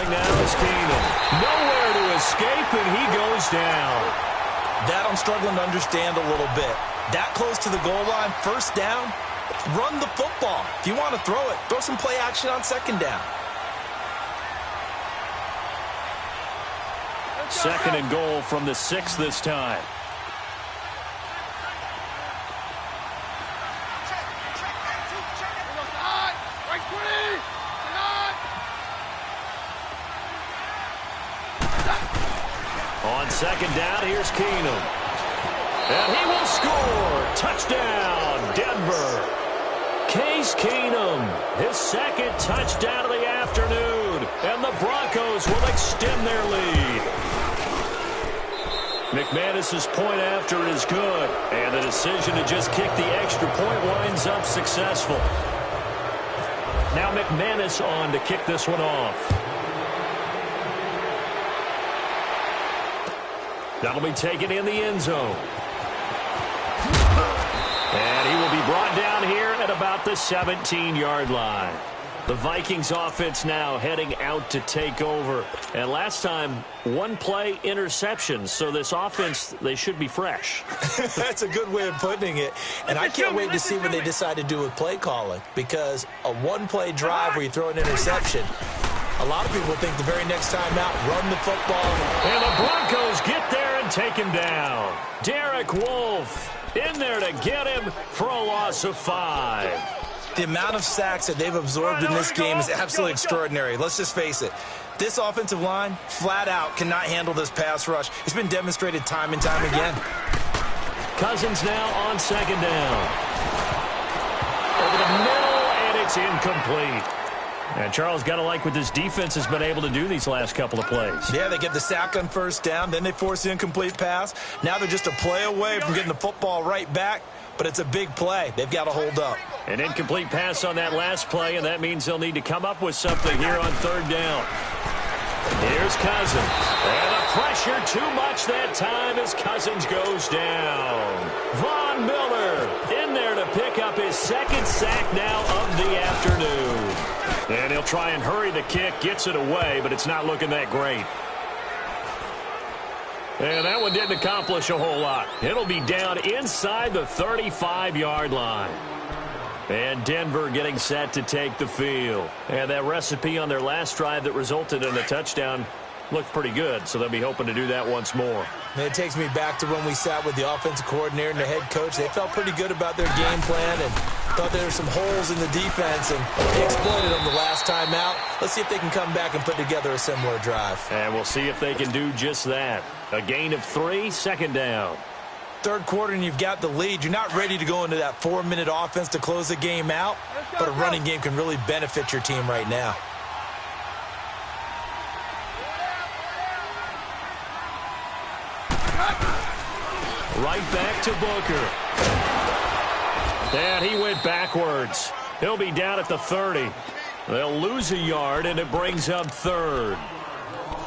throwing now is Keenum. Nowhere to escape, and he goes down. That I'm struggling to understand a little bit. That close to the goal line, first down, run the football. If you want to throw it, throw some play action on second down. Second and goal from the 6 this time. On second down, here's Keenum. And he will score. Touchdown, Denver. Case Keenum, his second touchdown of the afternoon. And the Broncos will extend their lead. McManus's point after is good. And the decision to just kick the extra point winds up successful. Now McManus on to kick this one off. That'll be taken in the end zone. And he will be brought down here at about the 17-yard line. The Vikings offense now heading out to take over. And last time, one play interception. So this offense, they should be fresh. That's a good way of putting it. And I can't wait to see what they decide to do with play calling. Because a one-play drive where you throw an interception, a lot of people think the very next time out, run the football. And the Broncos get there and take him down. Derek Wolfe in there to get him for a loss of 5. The amount of sacks that they've absorbed in this game is absolutely extraordinary. Let's just face it. This offensive line, flat out, cannot handle this pass rush. It's been demonstrated time and time again. Cousins now on second down. Over the middle, and it's incomplete. And Charles, got to like what this defense has been able to do these last couple of plays. Yeah, they get the sack on first down, then they force the incomplete pass. Now they're just a play away from getting the football right back, but it's a big play. They've got to hold up. An incomplete pass on that last play, and that means they'll need to come up with something here on third down. Here's Cousins. And the pressure too much that time as Cousins goes down. Von Miller in there to pick up his second sack now of the afternoon. And he'll try and hurry the kick, gets it away, but it's not looking that great. And that one didn't accomplish a whole lot. It'll be down inside the 35-yard line. And Denver getting set to take the field. And that recipe on their last drive that resulted in a touchdown looked pretty good, so they'll be hoping to do that once more. And it takes me back to when we sat with the offensive coordinator and the head coach. They felt pretty good about their game plan and thought there were some holes in the defense, and they exploited them the last time out. Let's see if they can come back and put together a similar drive. And we'll see if they can do just that. A gain of 3, second down. Third quarter and you've got the lead. You're not ready to go into that 4-minute offense to close the game out, but a running game can really benefit your team right now. Right back to Booker. And he went backwards. He'll be down at the 30. They'll lose a yard, and it brings up third.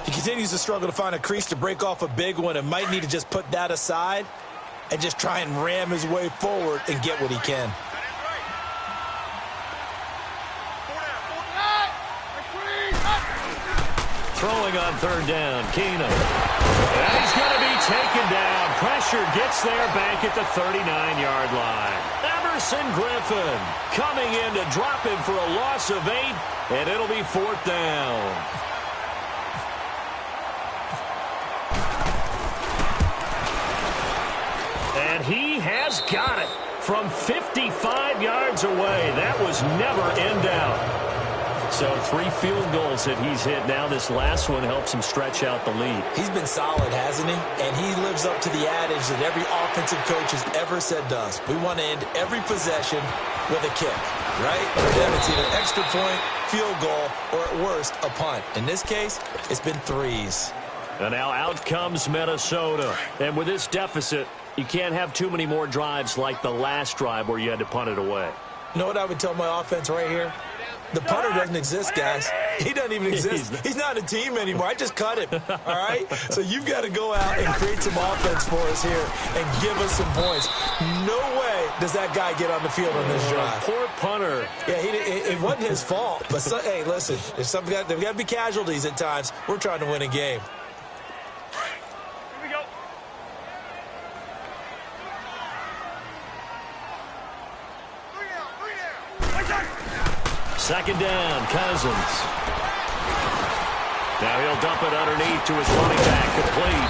He continues to struggle to find a crease to break off a big one and might need to just put that aside and just try and ram his way forward and get what he can. Throwing on third down, Keenum. And he's going to be taken down. Pressure gets there back at the 39-yard line. Emerson Griffin coming in to drop him for a loss of 8, and it'll be fourth down. And he has got it from 55 yards away. That was never in doubt. So 3 field goals that he's hit now. This last one helps him stretch out the lead. He's been solid, hasn't he? And he lives up to the adage that every offensive coach has ever said to us. We want to end every possession with a kick, right? For them, it's either extra point, field goal, or at worst, a punt. In this case, it's been 3s. And now out comes Minnesota. And with this deficit, you can't have too many more drives like the last drive where you had to punt it away. You know what I would tell my offense right here? The punter doesn't exist, guys. He doesn't even exist. He's not a team anymore. I just cut him, all right? So you've got to go out and create some offense for us here and give us some points. No way does that guy get on the field on this drive? Poor punter. Yeah, it wasn't his fault. But, hey, listen, there's got to be casualties at times. We're trying to win a game. Here we go. Three down. Second down, Cousins. Now he'll dump it underneath to his running back, complete.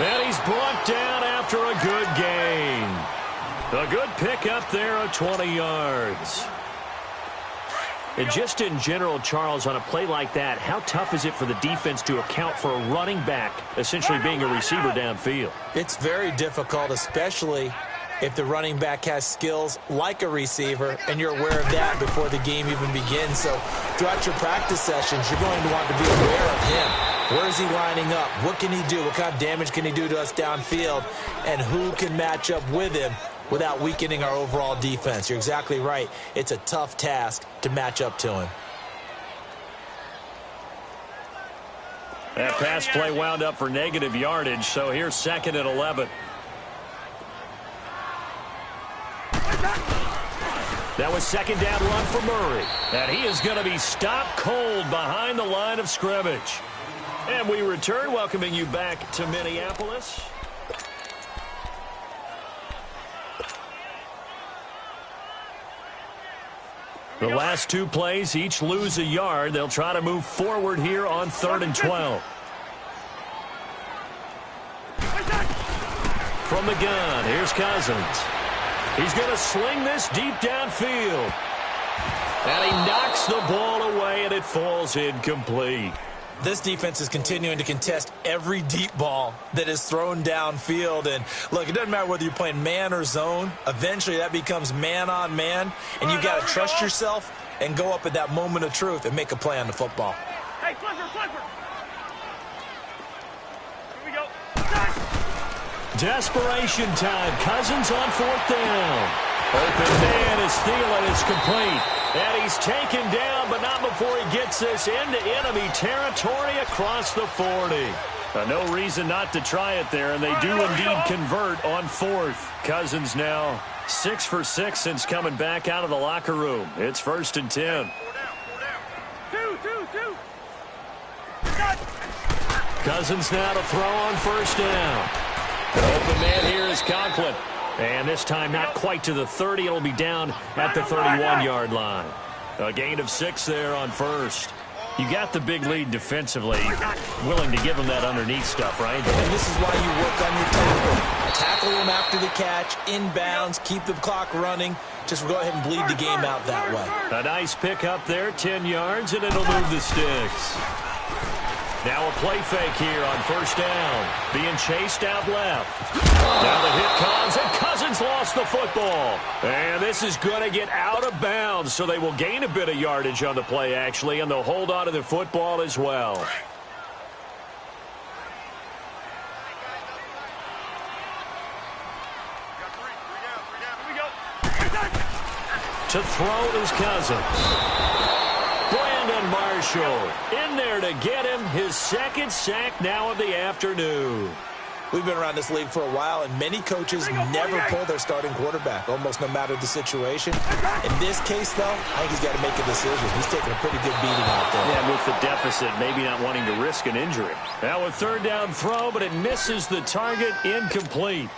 And he's brought down after a good gain. A good pickup there of 20 yards. And just in general, Charles, on a play like that, how tough is it for the defense to account for a running back essentially being a receiver downfield? It's very difficult, especially if the running back has skills like a receiver, and you're aware of that before the game even begins. So throughout your practice sessions, you're going to want to be aware of him. Where is he lining up? What can he do? What kind of damage can he do to us downfield? And who can match up with him without weakening our overall defense? You're exactly right. It's a tough task to match up to him. That pass play wound up for negative yardage, so here's 2nd and 11. That was 2nd down run for Murray. And he is going to be stopped cold behind the line of scrimmage. And we return, welcoming you back to Minneapolis. The last 2 plays, each lose a yard. They'll try to move forward here on 3rd and 12. From the gun, here's Cousins. He's going to sling this deep downfield. And he knocks the ball away, and it falls incomplete. This defense is continuing to contest every deep ball that is thrown downfield. And, look, it doesn't matter whether you're playing man or zone. Eventually, that becomes man on man. And you've got to trust yourself and go up at that moment of truth and make a play on the football. Hey, Clifford. Here we go. Desperation time. Cousins on 4th down. Open man is Thielen. It's complete. And he's taken down, but not before he gets this into enemy territory across the 40. No reason not to try it there, and they do indeed convert on 4th. Cousins now 6 for 6 since coming back out of the locker room. It's 1st and 10. 2. Cousins now to throw on 1st down. The open man here is Conklin. And this time not quite to the 30. It'll be down at the 31-yard line. A gain of 6 there on 1st. You got the big lead defensively. Willing to give him that underneath stuff, right? And this is why you work on your tackle. Tackle him after the catch, inbounds, keep the clock running. Just go ahead and bleed the game out that way. A nice pick up there, 10 yards, and it'll move the sticks. Now a play fake here on 1st down. Being chased out left. Now the hit comes, and Cousins lost the football. And this is going to get out of bounds, so they will gain a bit of yardage on the play, actually, and they'll hold on to the football as well. To throw is Cousins. Marshall in there to get him his 2nd sack now of the afternoon. We've been around this league for a while, and many coaches never pull their starting quarterback, almost no matter the situation. In this case, though, I think he's got to make a decision. He's taking a pretty good beating out there. Yeah, with the deficit, maybe not wanting to risk an injury. Now a 3rd down throw, but it misses the target, incomplete.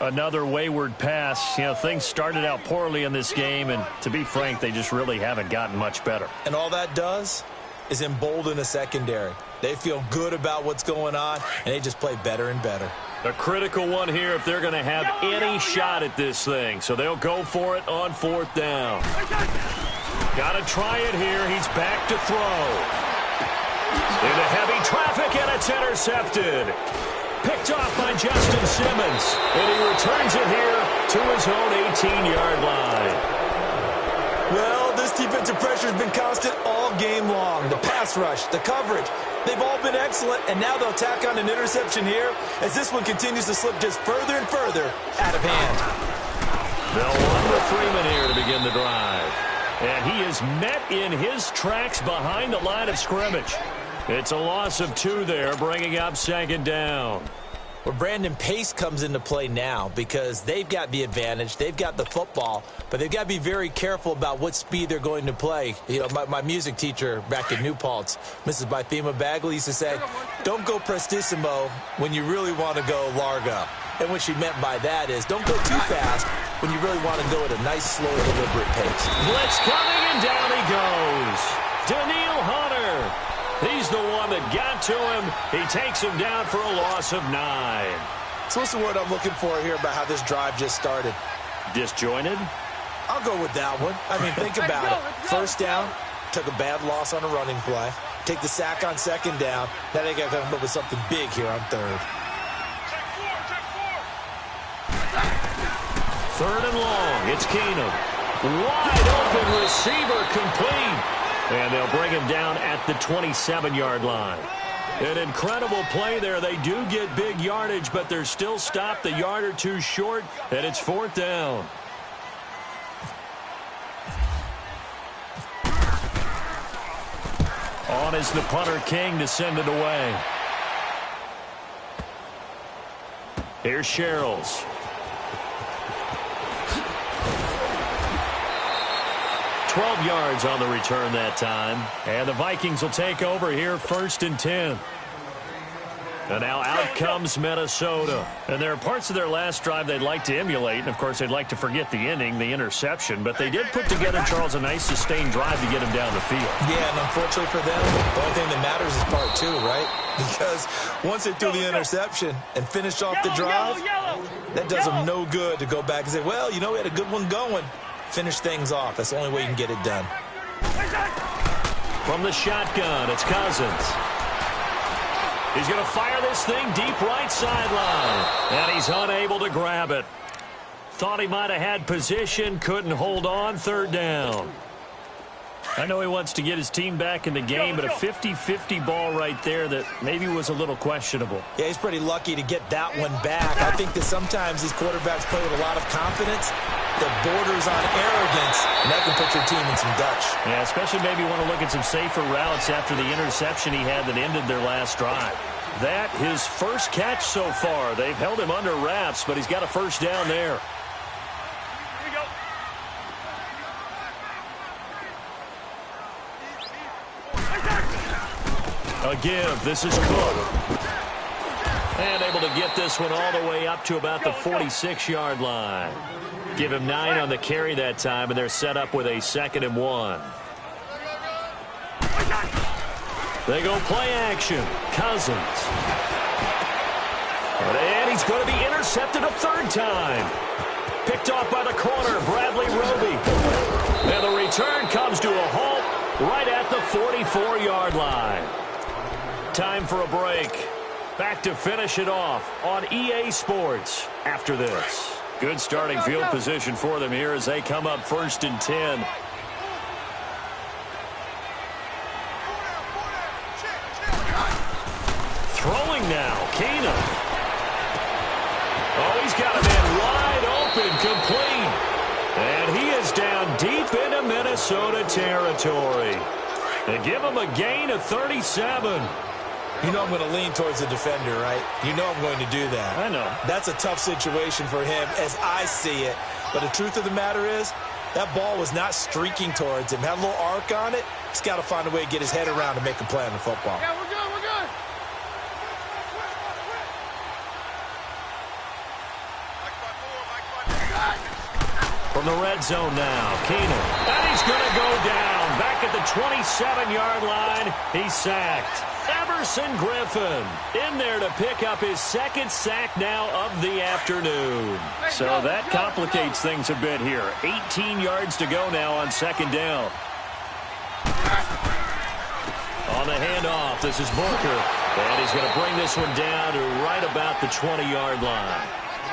Another wayward pass. You know, things started out poorly in this game, and to be frank, they just really haven't gotten much better. And all that does is embolden a secondary. They feel good about what's going on, and they just play better and better. A critical one here if they're going to have any shot at this thing. So they'll go for it on 4th down. Got to try it here. He's back to throw. Into heavy traffic, and it's intercepted. Picked off by Justin Simmons. And he returns it here to his own 18-yard line. Well, this defensive pressure has been constant all game long. The pass rush, the coverage, they've all been excellent, and now they'll tack on an interception here as this one continues to slip just further and further out of hand. They'll run with Freeman here to begin the drive. And he is met in his tracks behind the line of scrimmage. It's a loss of 2 there, bringing up 2nd down. Well, Brandon, pace comes into play now because they've got the advantage. They've got the football, but they've got to be very careful about what speed they're going to play. You know, my music teacher back in New Paltz, Mrs. Bythema Bagley, used to say, don't go prestissimo when you really want to go largo. And what she meant by that is don't go too fast when you really want to go at a nice, slow, deliberate pace. Blitz coming, and down he goes. Daniil Hunter. He's the one that got to him. He takes him down for a loss of 9. So what's the word I'm looking for here about how this drive just started? Disjointed? I'll go with that one. I mean, think about it. First down, took a bad loss on a running play. Take the sack on second down. Now they got to come up with something big here on third. Third and long. It's Keenum. Wide open receiver, complete. And they'll bring him down at the 27-yard line. An incredible play there. They do get big yardage, but they're still stopped a yard or two short, and it's fourth down. On is the punter, King, to send it away. Here's Sherrills. 12 yards on the return that time. And the Vikings will take over here, 1st and 10. And now out comes Minnesota. And there are parts of their last drive they'd like to emulate. And, of course, they'd like to forget the inning, the interception. But they did put together, Charles, a nice sustained drive to get him down the field. Yeah, and unfortunately for them, the only thing that matters is part 2, right? Because once they threw the interception and finished off the drive, that does them no good to go back and say, well, you know, we had a good one going. Finish things off. That's the only way you can get it done. From the shotgun, it's Cousins. He's going to fire this thing deep right sideline. And he's unable to grab it. Thought he might have had position, couldn't hold on, third down. I know he wants to get his team back in the game, but a 50-50 ball right there that maybe was a little questionable. Yeah, he's pretty lucky to get that one back. I think that sometimes these quarterbacks play with a lot of confidence that borders on arrogance, and that can put your team in some Dutch. Yeah, especially maybe want to look at some safer routes after the interception he had that ended their last drive. That, his first catch so far. They've held him under wraps, but he's got a first down there. A give. This is Cook. And able to get this one all the way up to about the 46-yard line. Give him 9 on the carry that time, and they're set up with a 2nd and 1. They go play action. Cousins. And he's going to be intercepted a third time. Picked off by the corner, Bradley Roby. And the return comes to a halt right at the 44-yard line. Time for a break. Back to finish it off on EA Sports after this. Good starting field position for them here as they come up 1st and 10. Throwing now, Keenum. Oh, he's got a man wide open, complete. And he is down deep into Minnesota territory. And give him a gain of 37. You know I'm going to lean towards the defender, right? You know I'm going to do that. I know. That's a tough situation for him as I see it. But the truth of the matter is, that ball was not streaking towards him. Had a little arc on it. He's got to find a way to get his head around to make a play on the football. Yeah, we're good, we're good. From the red zone now, Keenum. And he's going to go down. Back at the 27-yard line, he's sacked. Everson Griffin in there to pick up his 2nd sack now of the afternoon. So that complicates things a bit here. 18 yards to go now on 2nd down. On the handoff, this is Booker. And he's going to bring this one down to right about the 20-yard line.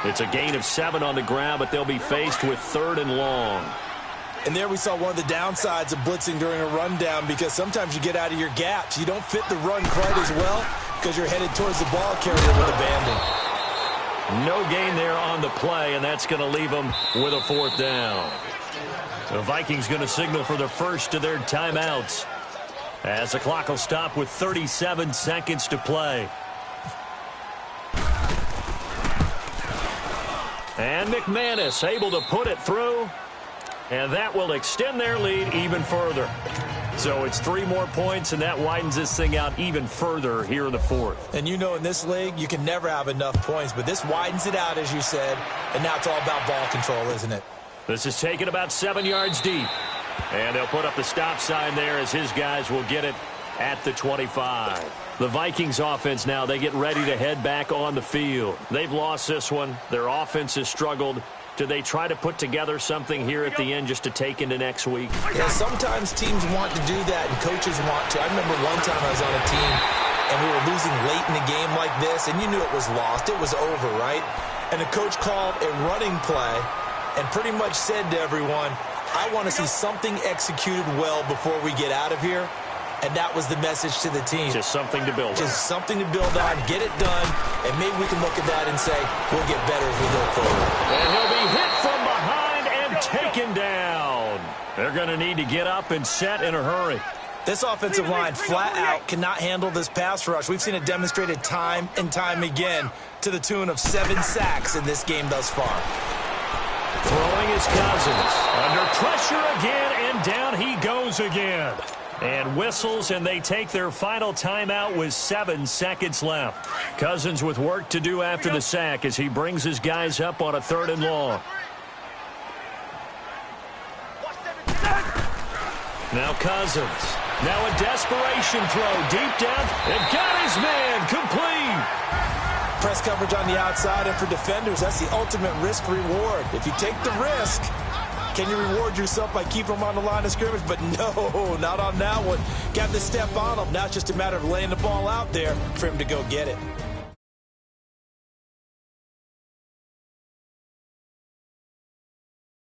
It's a gain of 7 on the ground, but they'll be faced with 3rd and long. And there we saw one of the downsides of blitzing during a rundown, because sometimes you get out of your gaps. You don't fit the run quite as well because you're headed towards the ball carrier with abandon. No gain there on the play, and that's going to leave them with a 4th down. The Vikings going to signal for the first of their timeouts as the clock will stop with 37 seconds to play. And McManus able to put it through. And that will extend their lead even further. So it's 3 more points, and that widens this thing out even further here in the fourth. And you know in this league, you can never have enough points, but this widens it out, as you said, and now it's all about ball control, isn't it? This is taken about 7 yards deep. And they'll put up the stop sign there as his guys will get it at the 25. The Vikings offense now, they get ready to head back on the field. They've lost this one. Their offense has struggled. Do they try to put together something here at the end just to take into next week? Yeah, sometimes teams want to do that and coaches want to. I remember one time I was on a team and we were losing late in the game like this, and you knew it was lost. It was over, right? And the coach called a running play and pretty much said to everyone, I want to see something executed well before we get out of here. And that was the message to the team. Just something to build on. Just something to build on, get it done, and maybe we can look at that and say, we'll get better as we go forward. And he'll be hit from behind and taken down. They're going to need to get up and set in a hurry. This offensive line flat out cannot handle this pass rush. We've seen it demonstrated time and time again to the tune of 7 sacks in this game thus far. Throwing his Cousins. Under pressure again, and down he goes again. And whistles, and they take their final timeout with 7 seconds left. Cousins with work to do after the sack as he brings his guys up on a 3rd and long. Now Cousins. Now a desperation throw deep down, and got his man complete. Press coverage on the outside, and for defenders, that's the ultimate risk-reward. If you take the risk, can you reward yourself by keeping them on the line of scrimmage? But no, not on that one. Got the step on him. Now it's just a matter of laying the ball out there for him to go get it.